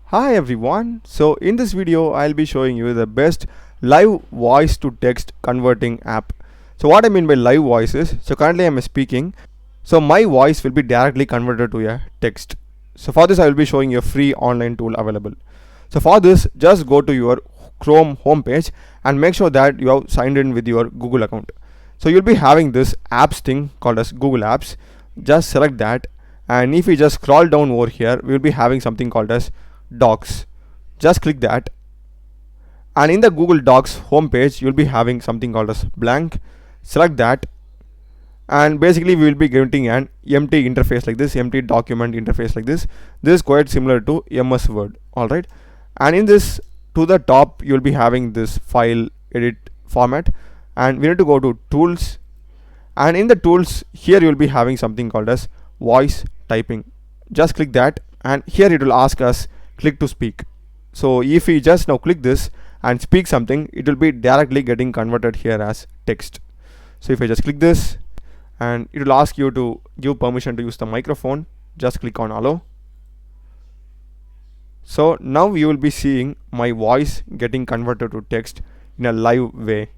Hi everyone, so in this video I'll be showing you the best live voice to text converting app. So what I mean by live voice is, so currently I'm speaking, so my voice will be directly converted to a text. So for this I will be showing you a free online tool available. So for this, just go to your Chrome homepage and make sure that you have signed in with your Google account. So you'll be having this apps thing called as Google Apps. Just select that, and if you just scroll down over here, we'll be having something called as Docs. Just click that, and in the Google Docs homepage you'll be having something called as blank. Select that, and basically we will be getting an empty interface like this, empty document interface like this. This is quite similar to MS Word. Alright, and in this, to the top you'll be having this file edit format, and we need to go to tools, and in the tools here you'll be having something called as voice typing. Just click that, and here it will ask us click to speak. So if we just now click this and speak something, it will be directly getting converted here as text. So if I just click this, and it will ask you to give permission to use the microphone, just click on allow. So now you will be seeing my voice getting converted to text in a live way.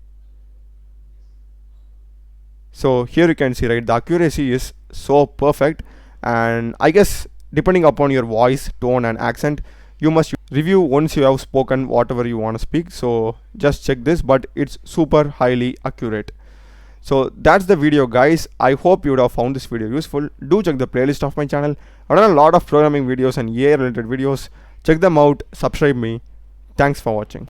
So here you can see, right, the accuracy is so perfect, and I guess depending upon your voice tone and accent, you must review once you have spoken whatever you want to speak. So just check this, but it's super highly accurate. So that's the video, guys. I hope you would have found this video useful. Do check the playlist of my channel. I've done a lot of programming videos and AI related videos. Check them out, subscribe me. Thanks for watching.